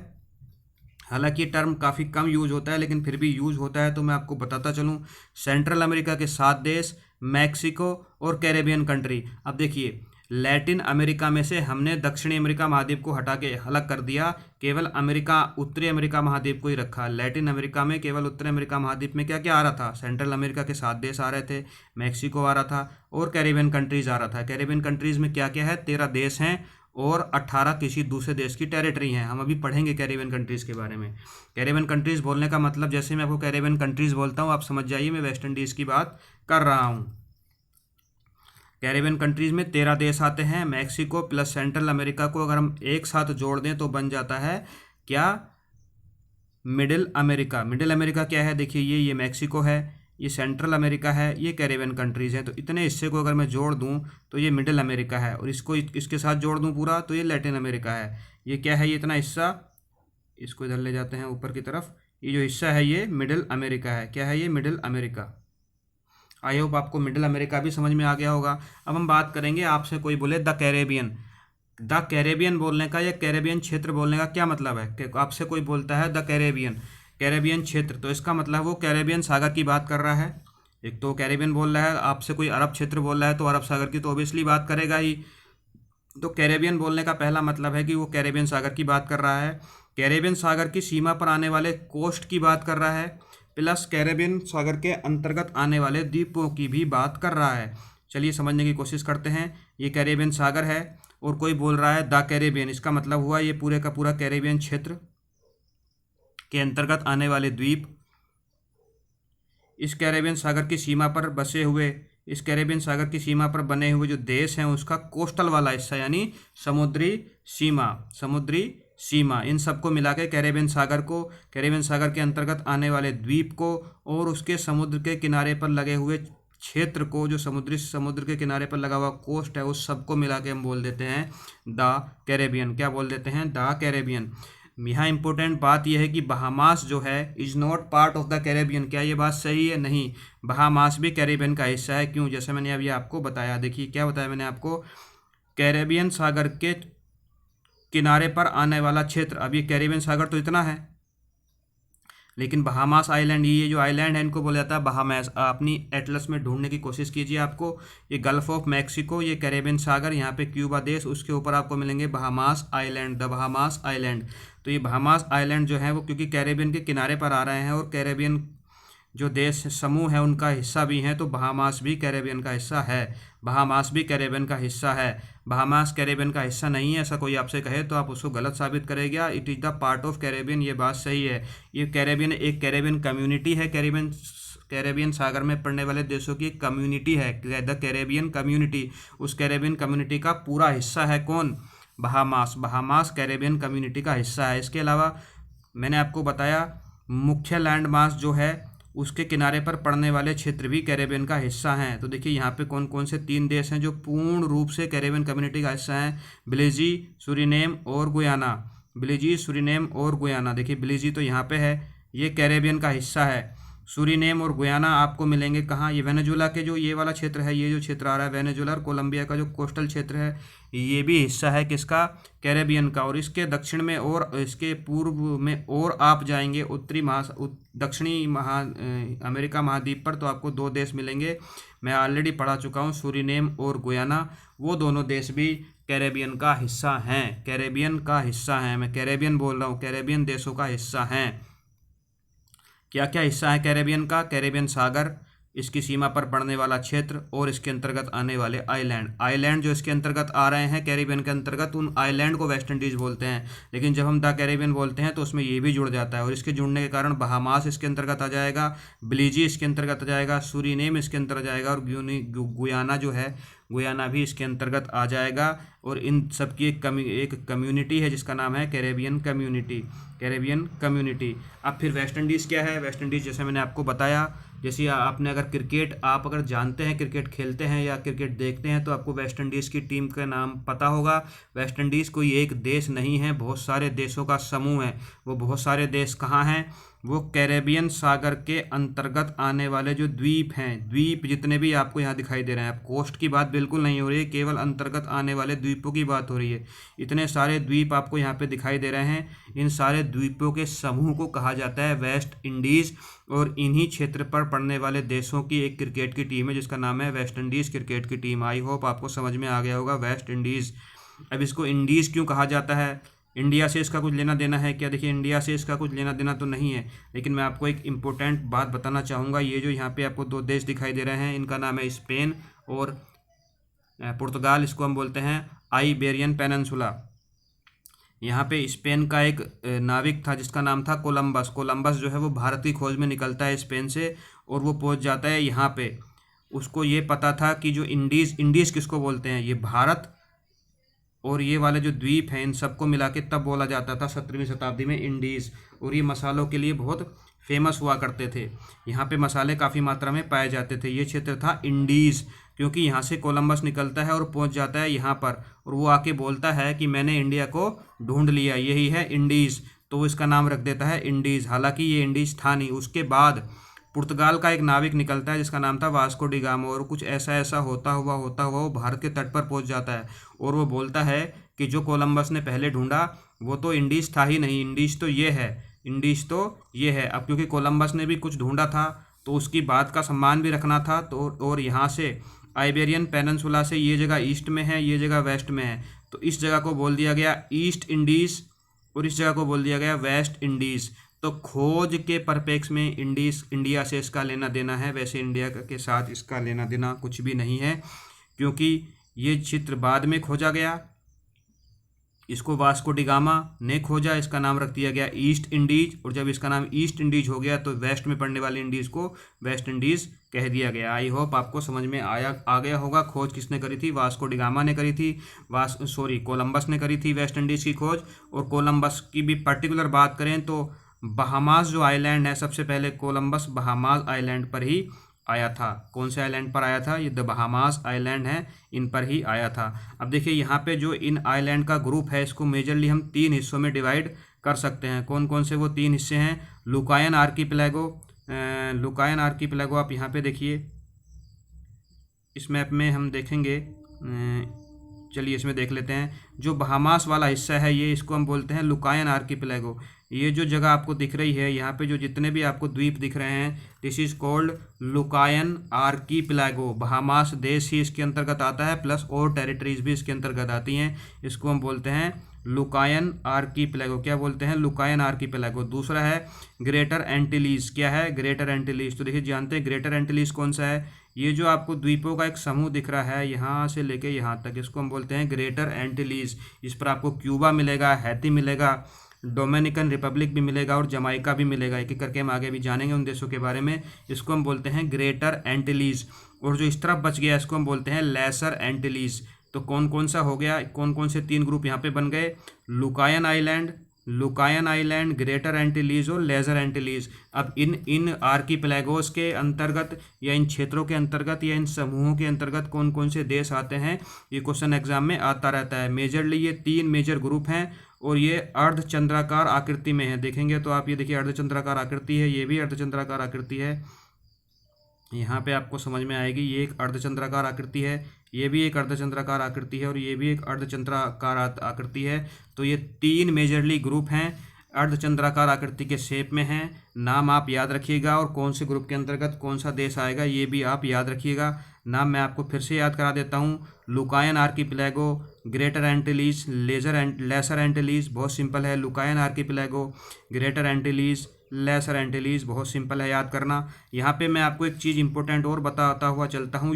हालांकि ये टर्म काफ़ी कम यूज होता है लेकिन फिर भी यूज होता है, तो मैं आपको बताता चलूँ। सेंट्रल अमेरिका के 7 देश, मैक्सिको और कैरेबियन कंट्री। अब देखिए, लैटिन अमेरिका में से हमने दक्षिणी अमेरिका महाद्वीप को हटा के अलग कर दिया, केवल अमेरिका, उत्तरी अमेरिका महाद्वीप को ही रखा। लैटिन अमेरिका में केवल उत्तरी अमेरिका महाद्वीप में क्या क्या आ रहा था? सेंट्रल अमेरिका के 7 देश आ रहे थे, मैक्सिको आ रहा था और कैरेबियन कंट्रीज़ आ रहा था। कैरेबियन कंट्रीज़ में क्या क्या है? 13 देश हैं और 18 किसी दूसरे देश की टेरिटरी हैं। हम अभी पढ़ेंगे कैरेबियन कंट्रीज़ के बारे में। कैरेबियन कंट्रीज़ बोलने का मतलब, जैसे मैं आपको कैरेबियन कंट्रीज़ बोलता हूँ आप समझ जाइए मैं वेस्ट इंडीज़ की बात कर रहा हूँ। कैरेबियन कंट्रीज़ में 13 देश आते हैं। मैक्सिको प्लस सेंट्रल अमेरिका को अगर हम एक साथ जोड़ दें तो बन जाता है क्या? Middle America. मिडिल अमेरिका क्या है? देखिए, ये मैक्सिको है, ये सेंट्रल अमेरिका है, ये कैरेबियन कंट्रीज़ हैं। तो इतने हिस्से को अगर मैं जोड़ दूं तो ये मिडिल अमेरिका है, और इसको इसके साथ जोड़ दूं पूरा तो ये लैटिन अमेरिका है। ये क्या है? ये इतना हिस्सा, इसको इधर ले जाते हैं ऊपर की तरफ, ये जो हिस्सा है ये मिडिल अमेरिका है। क्या है ये? Middle America. आई होप आपको मिडिल अमेरिका भी समझ में आ गया होगा। अब हम बात करेंगे, आपसे कोई बोले द कैरेबियन, द कैरेबियन बोलने का या कैरेबियन क्षेत्र बोलने का क्या मतलब है? कि आपसे कोई बोलता है द कैरेबियन, कैरेबियन क्षेत्र, तो इसका मतलब वो कैरेबियन सागर की बात कर रहा है। एक तो कैरेबियन बोल रहा है, आपसे कोई अरब क्षेत्र बोल रहा है तो अरब सागर की तो ऑब्वियसली बात करेगा ही। तो कैरेबियन बोलने का पहला मतलब है कि वो कैरेबियन सागर की बात कर रहा है, कैरेबियन सागर की सीमा पर आने वाले कोस्ट की बात कर रहा है, प्लस कैरेबियन सागर के अंतर्गत आने वाले द्वीपों की भी बात कर रहा है। चलिए समझने की कोशिश करते हैं। ये कैरेबियन सागर है और कोई बोल रहा है द कैरेबियन, इसका मतलब हुआ ये पूरे का पूरा कैरेबियन क्षेत्र के अंतर्गत आने वाले द्वीप, इस कैरेबियन सागर की सीमा पर बसे हुए, इस कैरेबियन सागर की सीमा पर बने हुए जो देश हैं उसका कोस्टल वाला हिस्सा यानी समुद्री सीमा, समुद्री सीमा, इन सबको मिला के कैरेबियन सागर को, कैरेबियन सागर के अंतर्गत आने वाले द्वीप को और उसके समुद्र के किनारे पर लगे हुए क्षेत्र को, जो समुद्र के किनारे पर लगा हुआ कोस्ट है, उस सबको मिला के हम बोल देते हैं द कैरेबियन। क्या बोल देते हैं? The Caribbean. यहाँ इंपॉर्टेंट बात यह है कि बहामास जो है is not part of the Caribbean. क्या ये बात सही है? नहीं, बहामास भी कैरेबियन का हिस्सा है। क्यों? जैसे मैंने अभी आपको बताया, देखिए क्या बताया मैंने आपको, कैरेबियन सागर के किनारे पर आने वाला क्षेत्र, अब ये कैरेबियन सागर तो इतना है, लेकिन बहामास आइलैंड, ये जो आइलैंड है इनको बोला जाता है बहामास। अपनी एटलस में ढूंढने की कोशिश कीजिए, आपको ये गल्फ ऑफ मैक्सिको, ये कैरेबियन सागर, यहाँ पे क्यूबा देश, उसके ऊपर आपको मिलेंगे Bahamas island, the Bahamas island. तो ये बहामास आइलैंड जो है वो क्योंकि कैरेबियन के किनारे पर आ रहे हैं और कैरेबियन जो देश समूह है उनका हिस्सा भी हैं, तो बहामास भी कैरेबियन का हिस्सा है। बहामास भी कैरेबियन का हिस्सा है। बहामास कैरेबियन का हिस्सा नहीं है ऐसा कोई आपसे कहे तो आप उसको गलत साबित करेगा। It is the part of Caribbean, ये बात सही है। ये कैरेबियन एक कैरेबियन कम्युनिटी है, कैरेबियन सागर में पड़ने वाले देशों की कम्युनिटी है, द कैरेबियन कम्युनिटी। उस कैरेबियन कम्युनिटी का पूरा हिस्सा है कौन? बहामास। बहामास कैरेबियन कम्युनिटी का हिस्सा है। इसके अलावा मैंने आपको बताया मुख्य लैंड मास जो है उसके किनारे पर पड़ने वाले क्षेत्र भी कैरेबियन का हिस्सा हैं। तो देखिए यहाँ पे कौन कौन से 3 देश हैं जो पूर्ण रूप से कैरेबियन कम्युनिटी का हिस्सा हैं? बेलिज़, सूरीनेम और गुयाना। बेलिज़, सूरीनेम और गुयाना। देखिए बेलिज़ तो यहाँ पे है, ये कैरेबियन का हिस्सा है। सूरीनेम और गुयाना आपको मिलेंगे कहाँ? ये वेनेजुला के जो ये वाला क्षेत्र है, ये जो क्षेत्र आ रहा है वेनेजुला और कोलंबिया का जो कोस्टल क्षेत्र है, ये भी हिस्सा है किसका? कैरेबियन का। और इसके दक्षिण में और इसके पूर्व में और आप जाएंगे दक्षिणी अमेरिका महाद्वीप पर तो आपको 2 देश मिलेंगे, मैं ऑलरेडी पढ़ा चुका हूँ, सूरीनेम और गुयाना। वो दोनों देश भी कैरेबियन का हिस्सा हैं, कैरेबियन का हिस्सा हैं। मैं कैरेबियन बोल रहा हूँ, कैरेबियन देशों का हिस्सा हैं। क्या क्या हिस्सा है कैरेबियन का? कैरेबियन सागर, इसकी सीमा पर पड़ने वाला क्षेत्र और इसके अंतर्गत आने वाले आइलैंड। आइलैंड जो इसके अंतर्गत आ रहे हैं कैरेबियन के अंतर्गत, उन आइलैंड को वेस्ट इंडीज़ बोलते हैं। लेकिन जब हम द कैरेबियन बोलते हैं तो उसमें ये भी जुड़ जाता है, और इसके जुड़ने के कारण बहामास इसके अंतर्गत आ जाएगा, बेलिज़ इसके अंतर्गत आ जाएगा, सूरीनेम इसके अंतर्गत आ जाएगा, और गुयाना जो है, गुयाना भी इसके अंतर्गत आ जाएगा। और इन सब की एक कम्युनिटी है जिसका नाम है कैरेबियन कम्युनिटी, कैरेबियन कम्युनिटी। अब फिर वेस्ट इंडीज़ क्या है? वेस्ट इंडीज़ जैसे मैंने आपको बताया, जैसे आपने अगर क्रिकेट आप अगर जानते हैं, क्रिकेट खेलते हैं या क्रिकेट देखते हैं, तो आपको वेस्ट इंडीज़ की टीम का नाम पता होगा। वेस्ट इंडीज़ कोई एक देश नहीं है, बहुत सारे देशों का समूह है। वो बहुत सारे देश कहाँ हैं? वो कैरेबियन सागर के अंतर्गत आने वाले जो द्वीप हैं, द्वीप जितने भी आपको यहाँ दिखाई दे रहे हैं, कोस्ट की बात बिल्कुल नहीं हो रही है, केवल अंतर्गत आने वाले द्वीपों की बात हो रही है। इतने सारे द्वीप आपको यहाँ पे दिखाई दे रहे हैं, इन सारे द्वीपों के समूह को कहा जाता है वेस्ट इंडीज़। और इन्हीं क्षेत्र पर पड़ने वाले देशों की एक क्रिकेट की टीम है जिसका नाम है वेस्ट इंडीज़ क्रिकेट की टीम। आई होप आपको समझ में आ गया होगा वेस्ट इंडीज़। अब इसको इंडीज़ क्यों कहा जाता है? इंडिया से इसका कुछ लेना देना है क्या? देखिए, इंडिया से इसका कुछ लेना देना तो नहीं है, लेकिन मैं आपको एक इम्पोर्टेंट बात बताना चाहूँगा। ये जो यहाँ पे आपको दो देश दिखाई दे रहे हैं, इनका नाम है स्पेन और पुर्तगाल। इसको हम बोलते हैं आइबेरियन पेनिनसुला। यहाँ पे स्पेन का एक नाविक था जिसका नाम था कोलंबस। कोलंबस जो है वो भारत की खोज में निकलता है स्पेन से, और वो पहुँच जाता है यहाँ पे। उसको ये पता था कि जो इंडीज़ किसको बोलते हैं, ये भारत और ये वाले जो द्वीप हैं, इन सबको मिला के तब बोला जाता था 17वीं शताब्दी में इंडीज़। और ये मसालों के लिए बहुत फेमस हुआ करते थे, यहाँ पे मसाले काफ़ी मात्रा में पाए जाते थे। ये क्षेत्र था इंडीज़, क्योंकि यहाँ से कोलंबस निकलता है और पहुँच जाता है यहाँ पर, और वो आके बोलता है कि मैंने इंडिया को ढूंढ लिया, यही है इंडीज़। तो वो इसका नाम रख देता है इंडीज़, हालांकि ये इंडीज़ था नहीं। उसके बाद पुर्तगाल का एक नाविक निकलता है जिसका नाम था वास्को डी गामा, और कुछ ऐसा होता हुआ वो भारत के तट पर पहुंच जाता है, और वो बोलता है कि जो कोलंबस ने पहले ढूंढा वो तो इंडीज़ था ही नहीं, इंडीज़ तो ये है, इंडीज़ तो ये है। अब क्योंकि कोलंबस ने भी कुछ ढूंढा था तो उसकी बात का सम्मान भी रखना था, तो और यहाँ से आइबेरियन पेनिनसुला से ये जगह ईस्ट में है, ये जगह वेस्ट में है, तो इस जगह को बोल दिया गया ईस्ट इंडीज़ और इस जगह को बोल दिया गया वेस्ट इंडीज़। तो खोज के परिप्रेक्ष्य में इंडिया से इसका लेना देना है, वैसे इंडिया के साथ इसका लेना देना कुछ भी नहीं है, क्योंकि ये क्षेत्र बाद में खोजा गया। इसको वास्को डी गामा ने खोजा, इसका नाम रख दिया गया ईस्ट इंडीज, और जब इसका नाम ईस्ट इंडीज हो गया तो वेस्ट में पड़ने वाली इंडीज़ को वेस्ट इंडीज़ कह दिया गया। आई होप आपको समझ में आ गया होगा। खोज किसने करी थी? वास्को डी गामा ने करी थी, कोलंबस ने करी थी वेस्ट इंडीज़ की खोज। और कोलंबस की भी पर्टिकुलर बात करें तो बहामास जो आइलैंड है, सबसे पहले कोलंबस बहामास आइलैंड पर ही आया था। कौन से आइलैंड पर आया था? ये द बहामास आइलैंड है, इन पर ही आया था। अब देखिए यहाँ पे जो इन आइलैंड का ग्रुप है, इसको मेजरली हम 3 हिस्सों में डिवाइड कर सकते हैं। कौन कौन से वो 3 हिस्से हैं? लुकायन आर्कीपेलागो, लुकायन आर्कीपेलागो आप यहाँ पे देखिए, इस मैप में हम देखेंगे, चलिए इसमें देख लेते हैं। जो बहामास वाला हिस्सा है ये, इसको हम बोलते हैं लुकायन आर्कीपेलागो। ये जो जगह आपको दिख रही है, यहाँ पे जो जितने भी आपको द्वीप दिख रहे हैं, this is called Lucayan archipelago. Bahamas देश ही इसके अंतर्गत आता है, प्लस और टेरिटरीज भी इसके अंतर्गत आती हैं। इसको हम बोलते हैं लुकायन आर्कीपेलागो। क्या बोलते हैं? लुकायन आर्कीपेलागो। दूसरा है ग्रेटर एंटिलीज। क्या है? ग्रेटर एंटिलीज। तो देखिए, जानते हैं ग्रेटर एंटिलीज कौन सा है? ये जो आपको द्वीपों का एक समूह दिख रहा है यहाँ से लेके यहाँ तक, इसको हम बोलते हैं ग्रेटर एंटिलीज। इस पर आपको क्यूबा मिलेगा, हैती मिलेगा, डोमिनिकन रिपब्लिक भी मिलेगा और जमाइका भी मिलेगा। एक एक करके हम आगे भी जानेंगे उन देशों के बारे में। इसको हम बोलते हैं ग्रेटर एंटिलीज। और जो इस तरफ बच गया इसको हम बोलते हैं लेसर एंटिलीज। तो कौन कौन सा हो गया? कौन कौन से 3 ग्रुप यहाँ पे बन गए? लुकायन आइलैंड, ग्रेटर एंटिलीज और लेजर एंटिलीज। अब इन आर्कीपेलागोस के अंतर्गत या इन क्षेत्रों के अंतर्गत या इन समूहों के अंतर्गत कौन कौन से देश आते हैं, ये क्वेश्चन एग्जाम में आता रहता है। मेजरली ये 3 मेजर ग्रुप हैं और ये अर्धचंद्राकार आकृति में है। देखेंगे तो आप ये देखिए अर्धचंद्राकार आकृति है, ये भी अर्धचंद्राकार आकृति है। यहाँ पे आपको समझ में आएगी, ये एक अर्धचंद्राकार आकृति है, ये भी एक अर्धचंद्राकार आकृति है और ये भी एक अर्धचंद्राकार आकृति है। तो ये 3 मेजरली ग्रुप हैं, अर्धचंद्राकार आकृति के शेप में हैं। नाम आप याद रखिएगा और कौन से ग्रुप के अंतर्गत कौन सा देश आएगा ये भी आप याद रखिएगा। नाम मैं आपको फिर से याद करा देता हूँ। लुकायन आर्कीपेलागो, ग्रेटर एंटिलीज, लेसर एंटिलीज। बहुत सिंपल है। लुकायन आर्कीपेलागो, ग्रेटर एंटिलीज, लेसर एंटिलीज, बहुत सिंपल है याद करना। यहाँ पे मैं आपको एक चीज़ इंपॉर्टेंट और बताता हुआ चलता हूँ,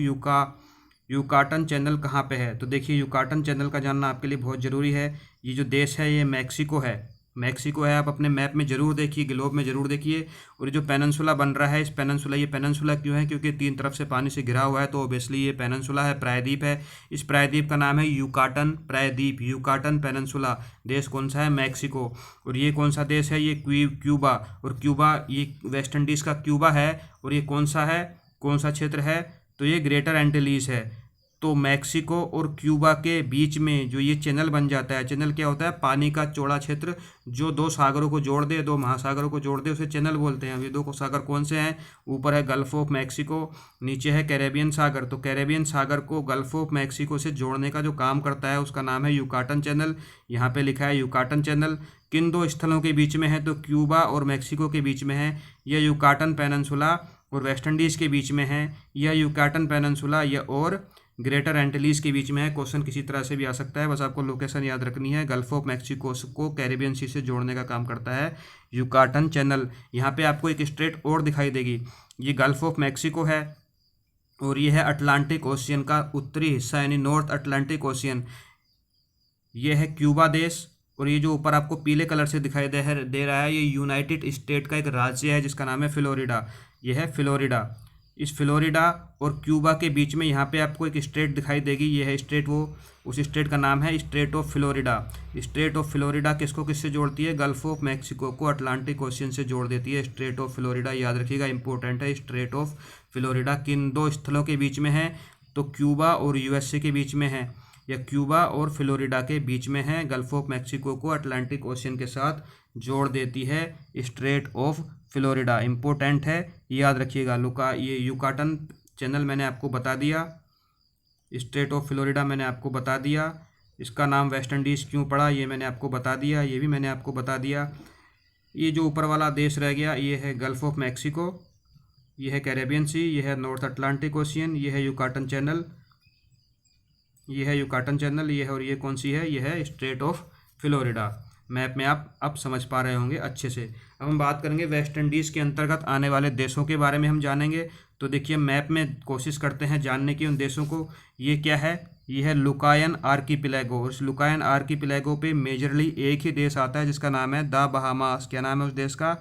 युकाटन चैनल कहाँ पे है। तो देखिए युकाटन चैनल का जानना आपके लिए बहुत ज़रूरी है। ये जो देश है ये मैक्सिको है, मैक्सिको है। आप अपने मैप में ज़रूर देखिए, ग्लोब में ज़रूर देखिए। और ये जो पेननसुला बन रहा है, इस पेननसुला, ये पेननसुला क्यों है, क्योंकि तीन तरफ से पानी से घिरा हुआ है, तो ओबियसली ये पेननसुला है, प्रायद्वीप है। इस प्रायद्वीप का नाम है युकाटन प्रायद्वीप, युकाटन पेननसुला। देश कौन सा है, मैक्सिको। और ये कौन सा देश है, ये क्यूबा। और क्यूबा ये वेस्ट इंडीज़ का क्यूबा है। और ये कौन सा है, कौन सा क्षेत्र है, तो ये ग्रेटर एंटिलीज है। तो मैक्सिको और क्यूबा के बीच में जो ये चैनल बन जाता है, चैनल क्या होता है, पानी का चौड़ा क्षेत्र जो दो सागरों को जोड़ दे, दो महासागरों को जोड़ दे, उसे चैनल बोलते हैं। ये दो सागर कौन से हैं, ऊपर है गल्फ ऑफ मैक्सिको, नीचे है कैरेबियन सागर। तो कैरेबियन सागर को गल्फ ऑफ मैक्सिको से जोड़ने का जो काम करता है उसका नाम है युकाटन चैनल। यहाँ पे लिखा है युकाटन चैनल। किन दो स्थलों के बीच में है, तो क्यूबा और मैक्सिको के बीच में है। यह युकाटन पेननसुला और वेस्ट इंडीज़ के बीच में है। यह युकाटन पेननसुला यह और ग्रेटर एंटिलीज के बीच में है। क्वेश्चन किसी तरह से भी आ सकता है, बस आपको लोकेशन याद रखनी है। गल्फ ऑफ मैक्सिको को कैरेबियन सी से जोड़ने का काम करता है युकाटन चैनल। यहाँ पे आपको एक स्ट्रेट और दिखाई देगी, ये गल्फ ऑफ मैक्सिको है और ये है अटलांटिक ओशियन का उत्तरी हिस्सा, यानी नॉर्थ अटलांटिक ओशियन। ये है क्यूबा देश। और ये जो ऊपर आपको पीले कलर से दिखाई दे रहा है, ये यूनाइटेड स्टेट का एक राज्य है जिसका नाम है फ्लोरिडा। यह है फ्लोरिडा। इस फ्लोरिडा और क्यूबा के बीच में यहाँ पे आपको एक स्टेट दिखाई देगी, ये है स्टेट, वो उस स्टेट का नाम है state of Florida. State of Florida किसको किससे जोड़ती है, गल्फ ऑफ मैक्सिको को अटलांटिक ओशियन से जोड़ देती है। स्टेट ऑफ फ्लोरिडा याद रखिएगा, इंपॉर्टेंट है। स्टेट ऑफ फ्लोरिडा किन दो स्थलों के बीच में है, तो क्यूबा और यूएसए के बीच में है, या क्यूबा और फ्लोरिडा के बीच में है। गल्फ ऑफ मैक्सिको को अटलांटिक ओशियन के साथ जोड़ देती है स्ट्रेट ऑफ फ्लोरिडा, इंपॉर्टेंट है, याद रखिएगा। ये युकाटन चैनल मैंने आपको बता दिया, स्ट्रेट ऑफ फ्लोरिडा मैंने आपको बता दिया। इसका नाम वेस्ट इंडीज़ क्यों पड़ा ये मैंने आपको बता दिया, ये भी मैंने आपको बता दिया। ये जो ऊपर वाला देश रह गया, ये है गल्फ ऑफ मैक्सिको, ये है कैरेबियन सी, ये है नॉर्थ अटलांटिक ओशियन, ये है युकाटन चैनल, ये है युकाटन चैनल, ये है, और ये कौन सी है, ये है स्ट्रेट ऑफ फ्लोरिडा। मैप में आप अब समझ पा रहे होंगे अच्छे से। अब हम बात करेंगे वेस्ट इंडीज़ के अंतर्गत आने वाले देशों के बारे में हम जानेंगे। तो देखिए मैप में कोशिश करते हैं जानने की उन देशों को। ये क्या है, ये है लुकायन आर्कीपिलैगो। उस लुकायन आर्कीपिलैगो पे मेजरली एक ही देश आता है जिसका नाम है द बहामास। क्या नाम है उस देश का,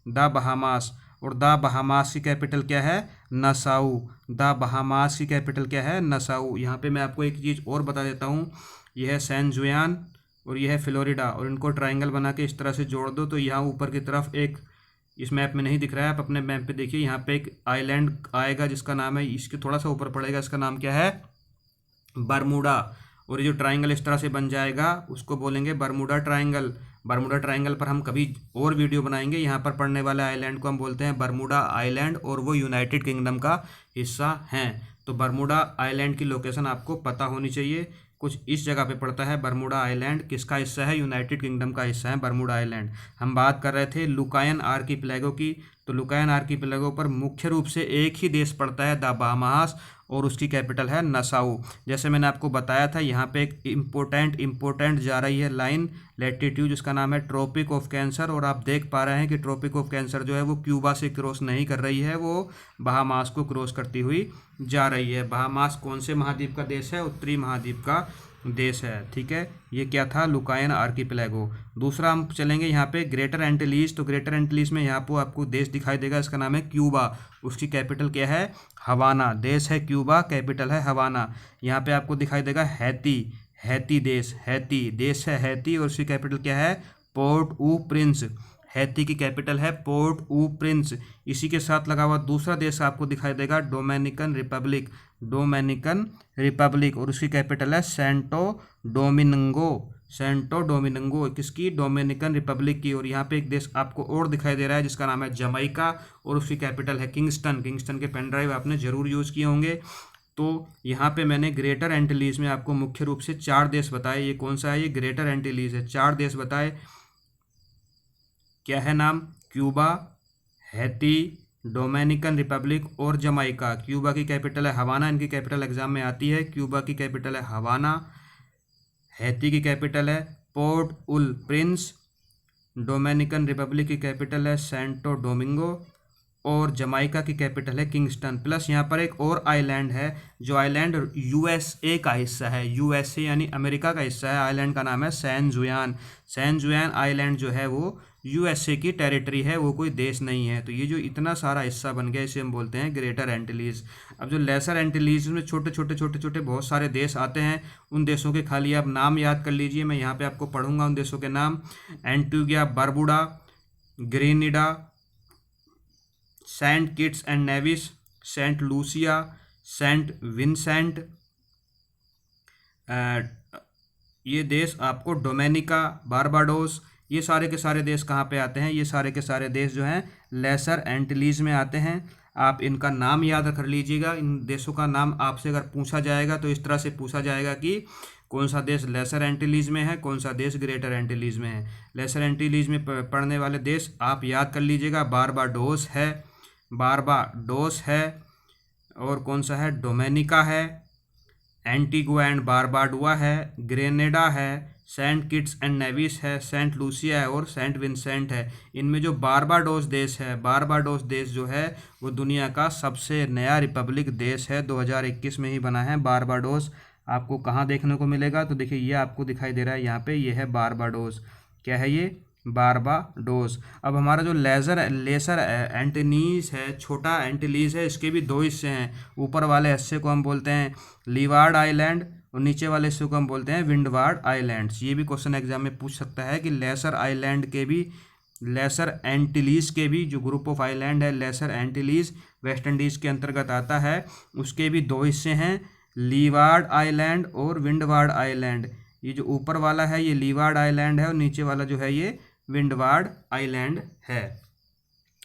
द बहामास। और द बहामास की कैपिटल क्या है, नसाऊ। द बहामास की कैपिटल क्या है, नसाऊ। यहाँ पे मैं आपको एक चीज़ और बता देता हूँ, यह है सैन जुयान और यह है फ्लोरिडा, और इनको ट्रायंगल बना के इस तरह से जोड़ दो तो यहाँ ऊपर की तरफ एक, इस मैप में नहीं दिख रहा है, आप अपने मैप पे देखिए, यहाँ पे एक आइलैंड आएगा जिसका नाम है, इसके थोड़ा सा ऊपर पड़ेगा, इसका नाम क्या है, बरमूडा। और ये जो ट्रायंगल इस तरह से बन जाएगा उसको बोलेंगे बरमूडा ट्रायंगल। बरमूडा ट्रायंगल पर हम कभी और वीडियो बनाएंगे। यहाँ पर पड़ने वाले आइलैंड को हम बोलते हैं बरमूडा आइलैंड, और वो यूनाइटेड किंगडम का हिस्सा हैं। तो बरमूडा आइलैंड की लोकेशन आपको पता होनी चाहिए, कुछ इस जगह पे पड़ता है बरमूडा आइलैंड, किसका हिस्सा है, यूनाइटेड किंगडम का हिस्सा है बरमूडा आइलैंड। हम बात कर रहे थे लुकायन आर्कीपिलैगो की। तो लुकायन आर्कीपिलैगो पर मुख्य रूप से एक ही देश पड़ता है, द बहामास, और उसकी कैपिटल है नसाऊ। जैसे मैंने आपको बताया था, यहाँ पे एक इम्पोर्टेंट जा रही है लाइन लैटिट्यूड जिसका नाम है ट्रॉपिक ऑफ कैंसर, और आप देख पा रहे हैं कि ट्रॉपिक ऑफ कैंसर जो है वो क्यूबा से क्रॉस नहीं कर रही है, वो बहामास को क्रॉस करती हुई जा रही है। बहामास कौन से महाद्वीप का देश है, उत्तरी महाद्वीप का देश है। ठीक है, ये क्या था, लुकायन आर्कीपिलैगो। दूसरा हम चलेंगे यहाँ पे ग्रेटर एंटिलीज। तो ग्रेटर एंटिलीज में यहाँ पर आपको देश दिखाई देगा, इसका नाम है क्यूबा, उसकी कैपिटल क्या है, हवाना। देश है क्यूबा, कैपिटल है हवाना। यहाँ पे आपको दिखाई देगा हैती देश, हैती देश है हैती, और उसकी कैपिटल क्या है, पोर्ट ऊ प्रिंस। हैती की कैपिटल है पोर्ट ऊ प्रिंस। इसी के साथ लगा हुआ दूसरा देश आपको दिखाई देगा डोमिनिकन रिपब्लिक, डोमिनिकन रिपब्लिक, और उसकी कैपिटल है सेंटो डोमिनिंगो, सेंटो डोमिनिंगो, किसकी, डोमिनिकन रिपब्लिक की। और यहाँ पे एक देश आपको और दिखाई दे रहा है जिसका नाम है जमैका, और उसकी कैपिटल है किंगस्टन। किंगस्टन के पेन ड्राइव आपने जरूर यूज़ किए होंगे। तो यहाँ पे मैंने ग्रेटर एंटिलीज में आपको मुख्य रूप से 4 देश बताए। ये कौन सा है, ये ग्रेटर एंटिलीज है। 4 देश बताए, क्या है नाम, क्यूबा, हैती, डोमिनिकन रिपब्लिक और जमाइका। क्यूबा की कैपिटल है हवाना, इनकी कैपिटल एग्जाम में आती है। क्यूबा की कैपिटल है हवाना, हैती की कैपिटल है पोर्ट उल प्रिंस, डोमिनिकन रिपब्लिक की कैपिटल है सेंटो डोमिंगो, और जमाइका की कैपिटल है किंगस्टन। प्लस यहाँ पर एक और आइलैंड है, जो आइलैंड यूएसए का हिस्सा है, यूएसए यानी अमेरिका का हिस्सा है। आइलैंड का नाम है सैन जुयान। सैन जुयान आइलैंड जो है वो यूएसए की टेरिटरी है, वो कोई देश नहीं है। तो ये जो इतना सारा हिस्सा बन गया, इसे हम बोलते हैं ग्रेटर एंटिलीज। अब जो लेसर एंटिलीज में छोटे छोटे छोटे छोटे बहुत सारे देश आते हैं, उन देशों के खाली आप नाम याद कर लीजिए। मैं यहाँ पे आपको पढ़ूंगा उन देशों के नाम। Antigua Barbuda, Grenada, Saint Kitts and Nevis, Saint Lucia, Saint Vincent, ये देश आपको डोमिनिका, बारबाडोस, ये सारे के सारे देश कहाँ पे आते हैं? ये सारे के सारे देश जो हैं लेसर एंटिलीज में आते हैं। आप इनका नाम याद कर लीजिएगा। इन देशों का नाम आपसे अगर पूछा जाएगा तो इस तरह से पूछा जाएगा कि कौन सा देश लेसर एंटिलीज में है, कौन सा देश ग्रेटर एंटिलीज में है। लेसर एंटिलीज में पड़ने वाले देश आप याद कर लीजिएगा। बारबाडोस है, बारबाडोस है, और कौन सा है? डोमिनिका है, एंटीगुआ एंड बारबाडुआ है, ग्रेनेडा है, सेंट किट्स एंड नेविस है, सेंट लूसिया है, और सेंट विंसेंट है। इनमें जो बारबाडोस देश है, बारबाडोस देश जो है वो दुनिया का सबसे नया रिपब्लिक देश है, 2021 में ही बना है बारबाडोस। आपको कहाँ देखने को मिलेगा? तो देखिए ये आपको दिखाई दे रहा है यहाँ पे, ये है बारबाडोस। क्या है ये? बारबाडोस। अब हमारा जो लेसर एंटिलीज है, छोटा एंटिलीज है, इसके भी दो हिस्से हैं। ऊपर वाले हिस्से को हम बोलते हैं लीवार्ड आइलैंड, और नीचे वाले हिस्से को हम बोलते हैं विंडवार्ड आइलैंड्स। ये भी क्वेश्चन एग्जाम में पूछ सकता है कि लेसर आइलैंड के भी, लेसर एंटिलीज के भी जो ग्रुप ऑफ आइलैंड है, लेसर एंटिलीज वेस्ट इंडीज़ के अंतर्गत आता है, उसके भी दो हिस्से हैं, लीवार्ड आइलैंड और विंडवार्ड आइलैंड। ये जो ऊपर वाला है ये लीवार्ड आइलैंड है, और नीचे वाला जो है ये विंडवार्ड आइलैंड है।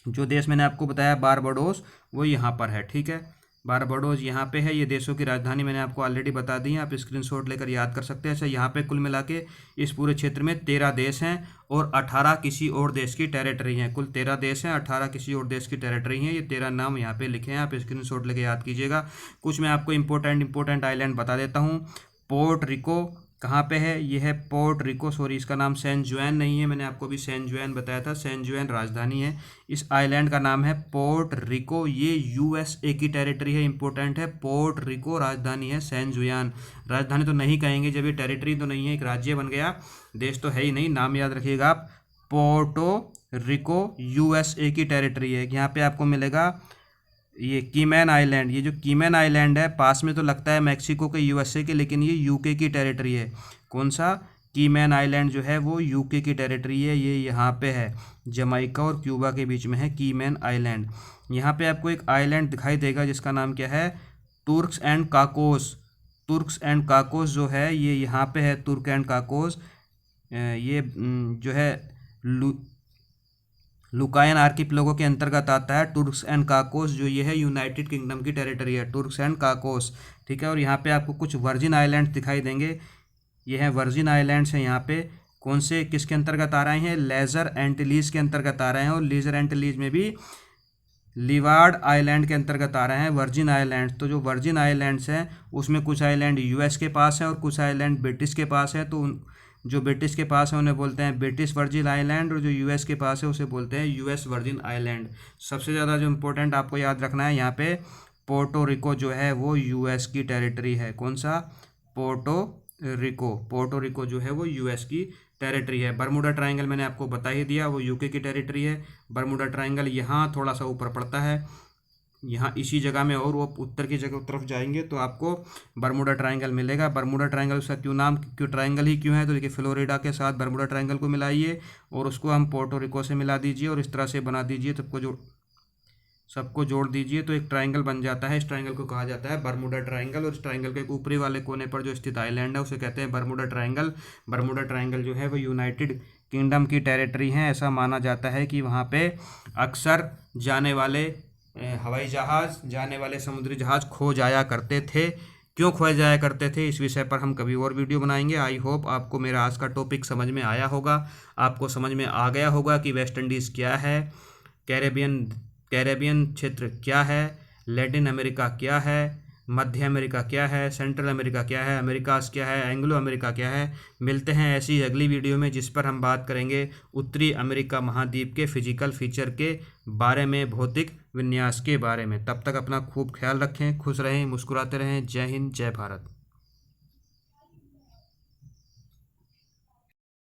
जो देश मैंने आपको बताया बारबाडोस, वो यहाँ पर है। ठीक है, बारबाडोस यहाँ पे है। ये देशों की राजधानी मैंने आपको ऑलरेडी बता दी है, आप स्क्रीनशॉट लेकर याद कर सकते हैं। अच्छा, यहाँ पे कुल मिला के इस पूरे क्षेत्र में 13 देश हैं और 18 किसी और देश की टेरिटरी हैं। कुल 13 देश हैं, 18 किसी और देश की टेरिटरी हैं। ये 13 नाम यहाँ पे लिखे हैं, आप स्क्रीनशॉट लेकर याद कीजिएगा। कुछ मैं आपको इंपॉर्टेंट आइलैंड बता देता हूँ। पोर्ट रिको कहाँ पे है? ये है पोर्ट रिको, सॉरी इसका नाम सैन जुआन नहीं है, मैंने आपको भी सैन जुआन बताया था, सैन जुआन राजधानी है। इस आइलैंड का नाम है पोर्ट रिको, ये यूएसए की टेरिटरी है, इंपॉर्टेंट है। पोर्ट रिको राजधानी है सैन जुआन। राजधानी तो नहीं कहेंगे जब ये टेरिटरी तो नहीं है, एक राज्य बन गया, देश तो है ही नहीं। नाम याद रखिएगा आप, पोर्टो रिको यूएसए की टेरिटरी है। यहाँ पे आपको मिलेगा ये कीमैन आइलैंड। ये जो कीमैन आइलैंड है, पास में तो लगता है मैक्सिको के, यूएसए के, लेकिन ये यूके की टेरिटरी है। कौन सा? कीमैन आइलैंड जो है वो यूके की टेरिटरी है। ये यहाँ पे है, जमाइका और क्यूबा के बीच में है कीमैन आइलैंड। यहाँ पे आपको एक आइलैंड दिखाई देगा जिसका नाम क्या है? Turks and Caicos. Turks and Caicos जो है ये यहाँ पे है, तुर्क एंड काकोस। ये जो है लुकायन आर्किपेलागो के अंतर्गत आता है। तुर्क्स एंड काकोस जो ये है यूनाइटेड किंगडम की टेरिटरी है, तुर्क्स एंड काकोस। ठीक है, और यहाँ पे आपको कुछ वर्जिन आइलैंड्स दिखाई देंगे, ये हैं वर्जिन आइलैंड्स हैं। यहाँ पे कौन से किसके अंतर्गत आ रहे हैं? लेजर एंटिलीज के अंतर्गत आ रहे हैं, और लेजर एंटिलीज में भी लीवार्ड आइलैंड के अंतर्गत आ रहे हैं वर्जिन आइलैंड्स। तो जो वर्जिन आइलैंड्स हैं उसमें कुछ आइलैंड यूएस के पास है और कुछ आइलैंड ब्रिटिश के पास है। तो जो ब्रिटिश के पास है उन्हें बोलते हैं ब्रिटिश वर्जिन आइलैंड, और जो यूएस के पास है उसे बोलते हैं यूएस वर्जिन आइलैंड। सबसे ज़्यादा जो इम्पोर्टेंट आपको याद रखना है, यहाँ पे पोर्टो रिको जो है वो यूएस की टेरिटरी है। कौन सा? Puerto Rico. पोर्टो रिको जो है वो यूएस की टेरिटरी है। बरमूडा ट्रायंगल मैंने आपको बता ही दिया, वो यूके की टेरिटरी है। बरमूडा ट्रायंगल यहाँ थोड़ा सा ऊपर पड़ता है, यहाँ इसी जगह में, और वो उत्तर की जगह तरफ जाएंगे तो आपको बरमूडा ट्रायंगल मिलेगा। बरमूडा ट्रायंगल उसका क्यों नाम, क्यों ट्रायंगल ही क्यों है? तो देखिए फ्लोरिडा के साथ बरमूडा ट्रायंगल को मिलाइए और उसको हम पोर्टो रिको से मिला दीजिए और इस तरह से बना दीजिए, सबको जोड़ दीजिए तो एक ट्रायंगल बन जाता है। इस ट्रायंगल को कहा जाता है बरमूडा ट्रायंगल, और इस ट्रायंगल के ऊपरी वाले कोने पर जो स्थित आइलैंड है उसे कहते हैं बरमूडा ट्रायंगल। बरमूडा ट्रायंगल जो है वो यूनाइटेड किंगडम की टेरिटरी है। ऐसा माना जाता है कि वहाँ पे अक्सर जाने वाले हवाई जहाज़, जाने वाले समुद्री जहाज़ खो जाया करते थे। क्यों खो जाया करते थे, इस विषय पर हम कभी और वीडियो बनाएंगे। आई होप आपको मेरा आज का टॉपिक समझ में आया होगा, आपको समझ में आ गया होगा कि वेस्ट इंडीज़ क्या है, कैरेबियन क्षेत्र क्या है, लैटिन अमेरिका क्या है, मध्य अमेरिका क्या है, सेंट्रल अमेरिका क्या है, अमेरिकास क्या है, एंग्लो अमेरिका क्या है। मिलते हैं ऐसी अगली वीडियो में जिस पर हम बात करेंगे उत्तरी अमेरिका महाद्वीप के फिजिकल फीचर के बारे में, भौतिक विन्यास के बारे में। तब तक अपना खूब ख्याल रखें, खुश रहें, मुस्कुराते रहें। जय हिंद, जय भारत।